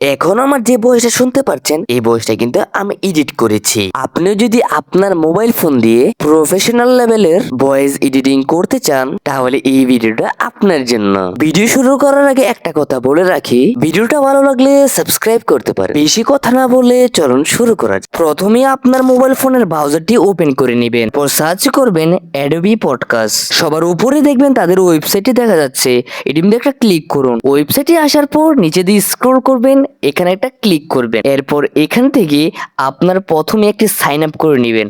এখন আমার যে ভয়েসটা শুনতে পারছেন এই ভয়েসটা কিন্তু আমি এডিট করেছি। আপনিও যদি আপনার মোবাইল ফোন দিয়ে প্রফেশনাল লেভেলের ভয়েস এডিটিং করতে চান তাহলে এই ভিডিওটা আপনার জন্য। ভিডিও শুরু করার আগে একটা কথা বলে রাখি, ভিডিওটা ভালো লাগলে সাবস্ক্রাইব করতে পারেন। বেশি কথা না বলে চলুন শুরু করা যাক। প্রথমে আপনার মোবাইল ফোনের ব্রাউজারটি ওপেন করে নেবেন, পর সার্চ করবেন অ্যাডোবি পডকাস্ট। সবার উপরে দেখবেন তাদের ওয়েবসাইটে দেখা যাচ্ছে, এটি একটা ক্লিক করুন। ওয়েবসাইটে আসার পর নিচে দিয়ে স্ক্রল করবেন, এখানে একটা ক্লিক করবেন। এরপর এখান থেকে আপনার প্রথমে একটি সাইন আপ করে নেবেন।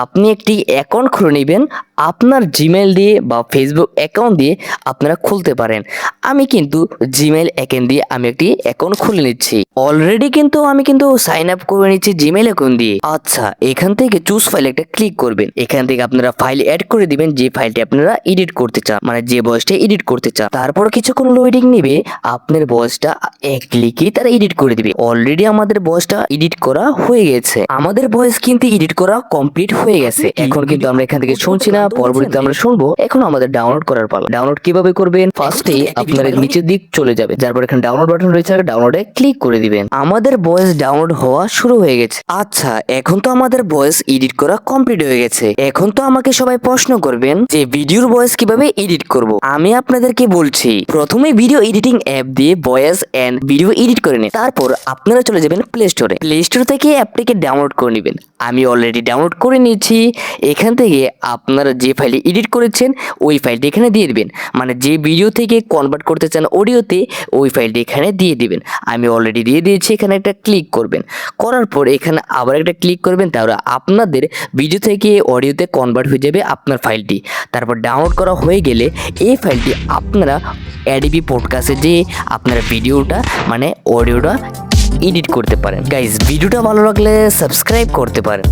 আপনি একটি অ্যাকাউন্ট খুলে নেবেন আপনার জিমেল দিয়ে বা ফেসবুক অ্যাকাউন্ট দিয়ে আপনারা খুলতে পারেন। আমি কিন্তু জিমেল অ্যাকাউন্ট দিয়ে আমি একটি অ্যাকাউন্ট খুলে নিচ্ছি। অলরেডি কিন্তু আমি সাইন আপ করে নিচ্ছি জিমেল অ্যাকাউন্ট দিয়ে। আচ্ছা, এখান থেকে চুজ ফাইল একটা ক্লিক করবেন। এখান থেকে আপনারা ফাইল অ্যাড করে দিবেন যে ফাইলটি আপনারা এডিট করতে চান, মানে যে ভয়েসটা এডিট করতে চান। তারপর কিছুক্ষণ লোডিং নেবে, আপনার ভয়েসটা এক ক্লিকেই তারা এডিট করে দিবে। অলরেডি আমাদের ভয়েসটা এডিট করা হয়ে গেছে। আমাদের ভয়েস কিন্তু এডিট করা কমপ্লিট হয়ে গেছে। এখন কিন্তু আমরা এখান থেকে শুনছি না, পরবর্তীতে আমরা শুনবো। এখন আমাদের ডাউনলোড করার পালা। ডাউনলোড কিভাবে করবেন? ফার্স্টে আপনার নিচের দিক চলে যাবে, যারপর এখানে ডাউনলোড বাটন রয়েছে, ডাউনলোডে ক্লিক করে দিবেন। আমাদের ভয়েস ডাউনলোড হওয়া শুরু হয়ে গেছে। আচ্ছা, এখন তো আমাদের ভয়েস এডিট করা কমপ্লিট হয়ে গেছে। এখন তো আমাকে সবাই প্রশ্ন করবেন যে ভিডিওর ভয়েস কিভাবে এডিট করব। আমি আপনাদেরকে বলছি, প্রথমে ভিডিও এডিটিং অ্যাপ দিয়ে ভয়েস এন্ড ভিডিও এডিট করে নিন। তারপর আপনারা চলে যাবেন প্লে স্টোরে। প্লে স্টোর থেকে অ্যাপটিকে ডাউনলোড করে নেবেন। আমি অলরেডি ডাউনলোড করে নিয়েছি। এখান থেকে আপনারা যে ফাইলটি এডিট করেছেন ওই ফাইলটি এখানে দিয়ে দিবেন, মানে যে ভিডিও থেকে কনভার্ট করতে চান অডিওতে ওই ফাইলটি এখানে দিয়ে দিবেন। আমি অলরেডি দিয়ে দিয়েছি। এখানে একটা ক্লিক করবেন, করার পর এখানে আবার একটা ক্লিক করবেন, তাহলে আপনাদের ভিডিও থেকে অডিওতে কনভার্ট হয়ে যাবে আপনার ফাইলটি। তারপর ডাউনলোড করা হয়ে গেলে এই ফাইলটি আপনারা অ্যাডোবি পডকাস্টে যে আপনারা ভিডিওটা মানে অডিওটা এডিট করতে পারেন। গাইজ, ভিডিওটা ভালো লাগলে সাবস্ক্রাইব করতে পারেন।